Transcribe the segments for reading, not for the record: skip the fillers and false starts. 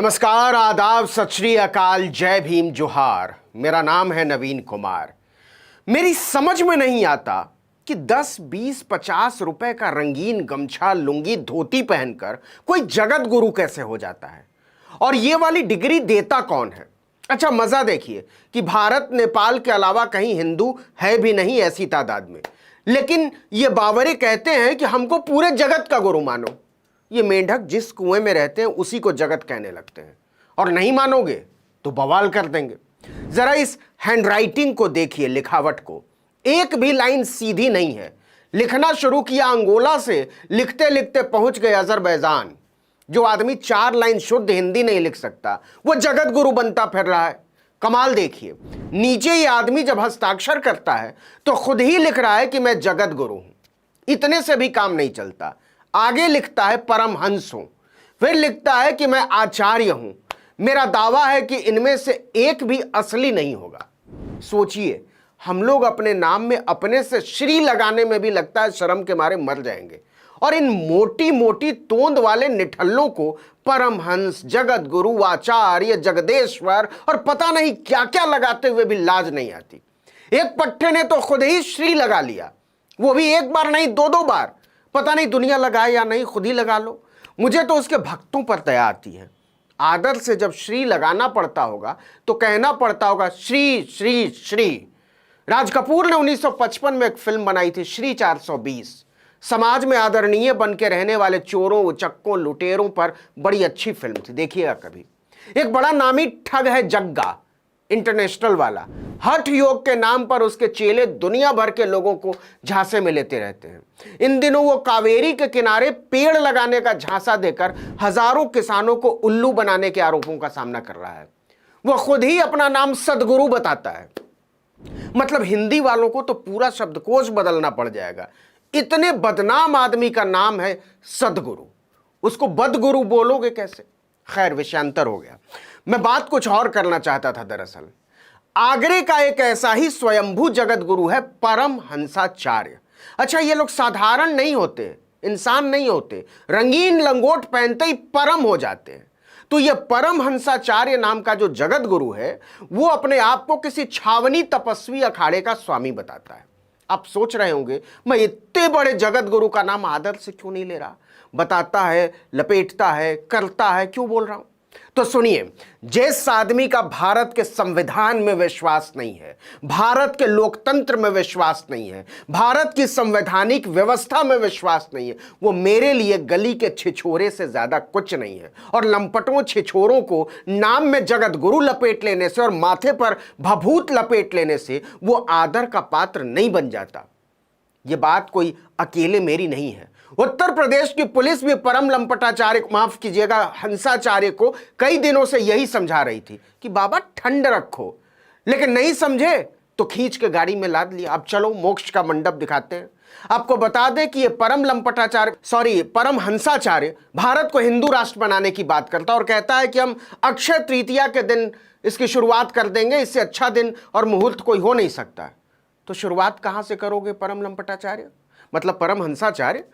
नमस्कार, आदाब, सत श्री अकाल, जय भीम, जोहार। मेरा नाम है नवीन कुमार। मेरी समझ में नहीं आता कि 10, 20, 50 रुपए का रंगीन गमछा, लुंगी, धोती पहनकर कोई जगत गुरु कैसे हो जाता है। और ये वाली डिग्री देता कौन है। अच्छा, मजा देखिए कि भारत नेपाल के अलावा कहीं हिंदू है भी नहीं ऐसी तादाद में, लेकिन ये बावरे कहते हैं कि हमको पूरे जगत का गुरु मानो। ये मेंढक जिस कुएं में रहते हैं उसी को जगत कहने लगते हैं, और नहीं मानोगे तो बवाल कर देंगे। जरा इस हैंडराइटिंग को देखिए, लिखावट को। एक भी लाइन सीधी नहीं है। लिखना शुरू किया अंगोला से, लिखते लिखते पहुंच गए अजरबैजान। जो आदमी 4 लाइन शुद्ध हिंदी नहीं लिख सकता वो जगत गुरु बनता फिर रहा है। कमाल देखिए, नीचे ये आदमी जब हस्ताक्षर करता है तो खुद ही लिख रहा है कि मैं जगत गुरु हूं। इतने से भी काम नहीं चलता, आगे लिखता है परमहंस हूं, फिर लिखता है कि मैं आचार्य हूं। मेरा दावा है कि इनमें से एक भी असली नहीं होगा। सोचिए, हम लोग अपने नाम में अपने से श्री लगाने में भी लगता है शर्म के मारे मर जाएंगे, और इन मोटी मोटी तोंद वाले निठल्लों को परमहंस, जगत गुरु, आचार्य, जगदेश्वर और पता नहीं क्या क्या लगाते हुए भी लाज नहीं आती। एक पट्टे ने तो खुद ही श्री लगा लिया, वो भी एक बार नहीं 2-2 बार। पता नहीं दुनिया लगाए या नहीं, खुद ही लगा लो। मुझे तो उसके भक्तों पर दया आती है। आदर से जब श्री लगाना पड़ता होगा तो कहना पड़ता होगा श्री श्री श्री। राज कपूर ने 1955 में एक फिल्म बनाई थी, श्री 420। समाज में आदरणीय बन के रहने वाले चोरों, उचक्कों, लुटेरों पर बड़ी अच्छी फिल्म थी, देखिएगा कभी। एक बड़ा नामी ठग है जग्गा, इंटरनेशनल वाला। हठ योग के नाम पर उसके चेले दुनिया भर के लोगों को झांसे में लेते रहते हैं। इन दिनों वो कावेरी के किनारे पेड़ लगाने का झांसा देकर हजारों किसानों को उल्लू बनाने के आरोपों का सामना कर रहा है। वो खुद ही अपना नाम सदगुरु बताता है। मतलब हिंदी वालों को तो पूरा शब्दकोश बदलना पड़ जाएगा। इतने बदनाम आदमी का नाम है सदगुरु, उसको बदगुरु बोलोगे कैसे। खैर, विषयांतर हो गया। मैं बात कुछ और करना चाहता था। दरअसल आगरे का एक ऐसा ही स्वयंभू जगत गुरु है परमहंसाचार्य। अच्छा, ये लोग साधारण नहीं होते, इंसान नहीं होते, रंगीन लंगोट पहनते ही परम हो जाते हैं। तो ये परमहंसाचार्य नाम का जो जगत गुरु है वो अपने आप को किसी छावनी तपस्वी अखाड़े का स्वामी बताता है। आप सोच रहे होंगे, मैं इतने बड़े जगत गुरु का नाम आदर से क्यों नहीं ले रहा। बताता है, लपेटता है, करता है, क्यों बोल रहा हूं। तो सुनिए, जिस आदमी का भारत के संविधान में विश्वास नहीं है, भारत के लोकतंत्र में विश्वास नहीं है, भारत की संवैधानिक व्यवस्था में विश्वास नहीं है, वो मेरे लिए गली के छिछोरे से ज्यादा कुछ नहीं है। और लंपटों छिछोरों को नाम में जगत गुरु लपेट लेने से और माथे पर भभूत लपेट लेने से वो आदर का पात्र नहीं बन जाता। ये बात कोई अकेले मेरी नहीं है। उत्तर प्रदेश की पुलिस भी परम लंपटाचार्य, माफ कीजिएगा, हंसाचार्य को कई दिनों से यही समझा रही थी कि बाबा ठंड रखो, लेकिन नहीं समझे तो खींच के गाड़ी में लाद लिया। अब चलो मोक्ष का मंडप दिखाते हैं। आपको बता दें कि ये परम हंसाचार्य भारत को हिंदू राष्ट्र बनाने की बात करता है और कहता है कि हम अक्षय तृतीया के दिन इसकी शुरुआत कर देंगे, इससे अच्छा दिन और मुहूर्त कोई हो नहीं सकता। तो शुरुआत कहां से करोगे परम लंपटाचार्य, मतलब परम हंसाचार्य।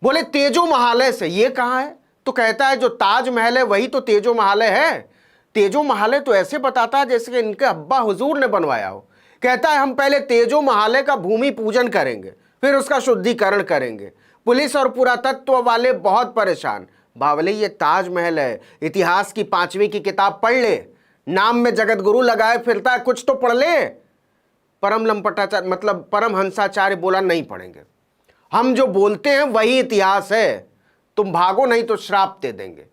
बोले तेजो महालय से। ये कहां है? तो कहता है जो ताजमहल है वही तो तेजो महालय है। तेजो महालय तो ऐसे बताता है जैसे कि इनके अब्बा हुजूर ने बनवाया हो। कहता है हम पहले तेजो महालय का भूमि पूजन करेंगे, फिर उसका शुद्धिकरण करेंगे। पुलिस और पुरातत्व वाले बहुत परेशान। बावले, ये ताजमहल है, इतिहास की 5वीं की किताब पढ़ ले। नाम में जगत गुरु लगाए फिरता है, कुछ तो पढ़ ले। परम लंपटाचार्य मतलब परम हंसाचार्य बोला नहीं पढ़ेंगे, हम जो बोलते हैं वही इतिहास है, तुम भागो नहीं तो श्राप दे देंगे।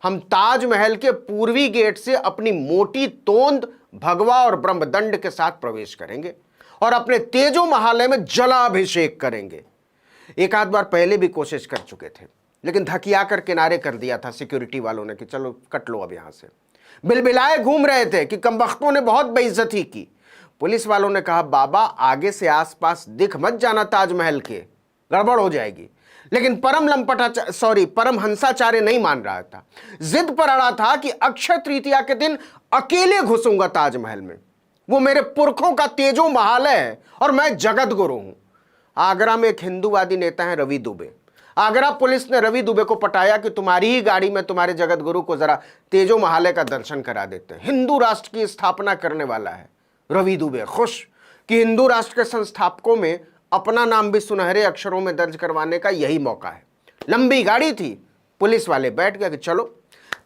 हम ताजमहल के पूर्वी गेट से अपनी मोटी तोंद भगवा और ब्रह्मदंड के साथ प्रवेश करेंगे और अपने तेजो महालय में जलाभिषेक करेंगे। एक आध बार पहले भी कोशिश कर चुके थे, लेकिन धकिया कर किनारे कर दिया था सिक्योरिटी वालों ने कि चलो कट लो अब यहां से। बिलबिलाए घूम रहे थे कि कमबख्तों ने बहुत बेइज्जती की। पुलिस वालों ने कहा बाबा आगे से आसपास दिख मत जाना, ताजमहल के गड़बड़ हो जाएगी। लेकिन परम हंसाचार्य नहीं मान रहा था, जिद पर अड़ा था कि अक्षय तृतीया के दिन अकेले घुसूंगा ताजमहल में। वो मेरे पुरखों का तेजो महालय है और मैं जगत गुरु हूं। आगरा में एक हिंदूवादी नेता है रवि दुबे। आगरा पुलिस ने रवि दुबे को पटाया कि तुम्हारी ही गाड़ी में तुम्हारे जगत गुरु को जरा तेजो महालय का दर्शन करा देते हैं। हिंदू राष्ट्र की स्थापना करने वाला है रवि दुबे, खुश कि हिंदू राष्ट्र के संस्थापकों में अपना नाम भी सुनहरे अक्षरों में दर्ज करवाने का यही मौका है। लंबी गाड़ी थी, पुलिस वाले बैठ गए कि चलो।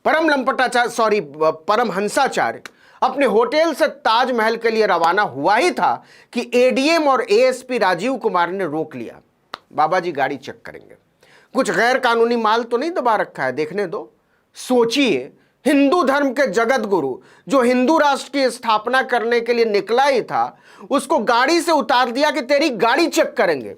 परम हंसाचार्य अपने होटल से ताजमहल के लिए रवाना हुआ ही था कि एडीएम और एएसपी राजीव कुमार ने रोक लिया। बाबा जी गाड़ी चेक करेंगे, कुछ गैर कानूनी माल तो नहीं दबा रखा है, देखने दो। सोचिए, हिंदू धर्म के जगत गुरु जो हिंदू राष्ट्र की स्थापना करने के लिए निकला ही था, उसको गाड़ी से उतार दिया कि तेरी गाड़ी चेक करेंगे।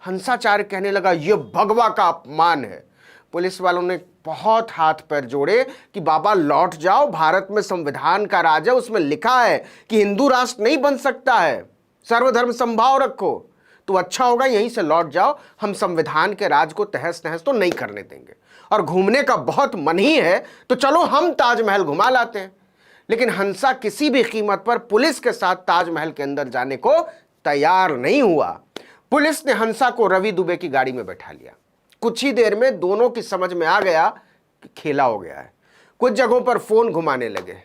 हंसाचार्य कहने लगा यह भगवा का अपमान है। पुलिस वालों ने बहुत हाथ पैर जोड़े कि बाबा लौट जाओ, भारत में संविधान का राज है, उसमें लिखा है कि हिंदू राष्ट्र नहीं बन सकता है, सर्वधर्म संभाव रखो। तो अच्छा होगा यहीं से लौट जाओ, हम संविधान के राज को तहस नहस तो नहीं करने देंगे। और घूमने का बहुत मन ही है तो चलो हम ताजमहल घुमा लाते हैं। लेकिन हंसा किसी भी कीमत पर पुलिस के साथ ताजमहल के अंदर जाने को तैयार नहीं हुआ। पुलिस ने हंसा को रवि दुबे की गाड़ी में बैठा लिया। कुछ ही देर में दोनों की समझ में आ गया कि खेला हो गया है। कुछ जगहों पर फोन घुमाने लगे।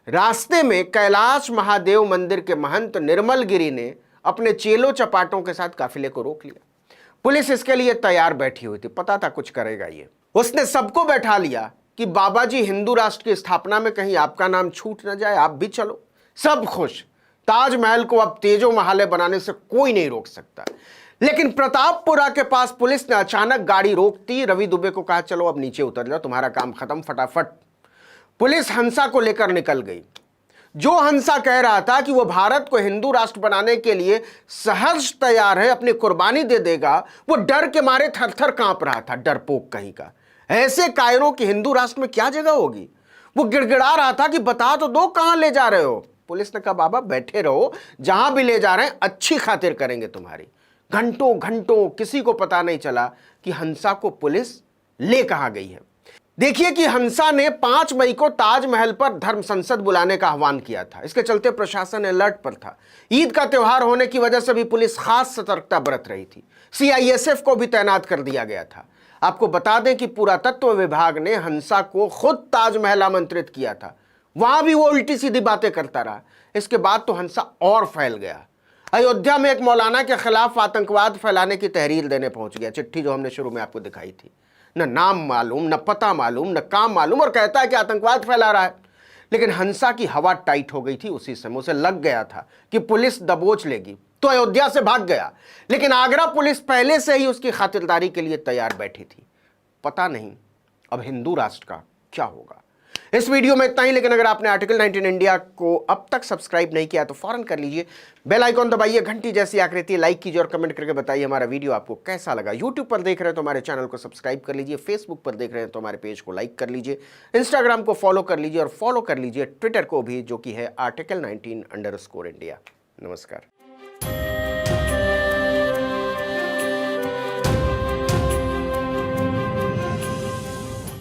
रास्ते में कैलाश महादेव मंदिर के महंत निर्मल गिरी ने अपने चेलो चपाटों के साथ काफिले को रोक लिया। पुलिस इसके लिए तैयार बैठी हुई थी, पता था कुछ करेगा ये। उसने सबको बैठा लिया कि बाबा जी हिंदू राष्ट्र की स्थापना में कहीं आपका नाम छूट न जाए, आप भी चलो। सब खुश। ताजमहल को अब तेजो महालय बनाने से कोई नहीं रोक सकता। लेकिन प्रतापपुरा के पास पुलिस ने अचानक गाड़ी रोकती। रवि दुबे को कहा चलो अब नीचे उतर जाओ, तुम्हारा काम खत्म, फटाफट। पुलिस हंसा को लेकर निकल गई। जो हंसा कह रहा था कि वो भारत को हिंदू राष्ट्र बनाने के लिए सहर्ष तैयार है, अपनी कुर्बानी दे देगा, वो डर के मारे थर-थर कांप रहा था, डरपोक कहीं का। ऐसे कायरों की हिंदू राष्ट्र में क्या जगह होगी। वो गिड़गिड़ा रहा था कि बता तो दो कहां ले जा रहे हो। पुलिस ने कहा बाबा बैठे रहो, जहां भी ले जा रहे हैं अच्छी खातिर करेंगे तुम्हारी। घंटों घंटों किसी को पता नहीं चला कि हंसा को पुलिस ले कहां गई है। देखिए कि हंसा ने 5 मई को ताजमहल पर धर्म संसद बुलाने का आह्वान किया था। इसके चलते प्रशासन अलर्ट पर था। ईद का त्यौहार होने की वजह से भी पुलिस खास सतर्कता बरत रही थी। सीआईएसएफ को भी तैनात कर दिया गया था। आपको बता दें कि पुरातत्व विभाग ने हंसा को खुद ताजमहल आमंत्रित किया था, वहां भी वो उल्टी सीधी बातें करता रहा। इसके बाद तो हंसा और फैल गया। अयोध्या में एक मौलाना के खिलाफ आतंकवाद फैलाने की तहरीर देने पहुंच गया। चिट्ठी जो हमने शुरू में आपको दिखाई थी, न नाम मालूम, न पता मालूम, न काम मालूम, और कहता है कि आतंकवाद फैला रहा है। लेकिन हंसा की हवा टाइट हो गई थी उसी समय। उसे लग गया था कि पुलिस दबोच लेगी, तो अयोध्या से भाग गया। लेकिन आगरा पुलिस पहले से ही उसकी खातिरदारी के लिए तैयार बैठी थी। पता नहीं अब हिंदू राष्ट्र का क्या होगा। इस वीडियो में इतना ही। लेकिन अगर आपने आर्टिकल 19 इंडिया को अब तक सब्सक्राइब नहीं किया तो फौरन कर लीजिए, बेल आइकॉन दबाइए, घंटी जैसी आकृति, लाइक कीजिए और कमेंट करके बताइए हमारा वीडियो आपको कैसा लगा। यूट्यूब पर देख रहे हैं तो हमारे चैनल को सब्सक्राइब कर लीजिए, फेसबुक पर देख रहे हैं तो हमारे पेज को लाइक कर लीजिए, इंस्टाग्राम को फॉलो कर लीजिए और फॉलो कर लीजिए ट्विटर को भी, जो कि है article19_India। नमस्कार।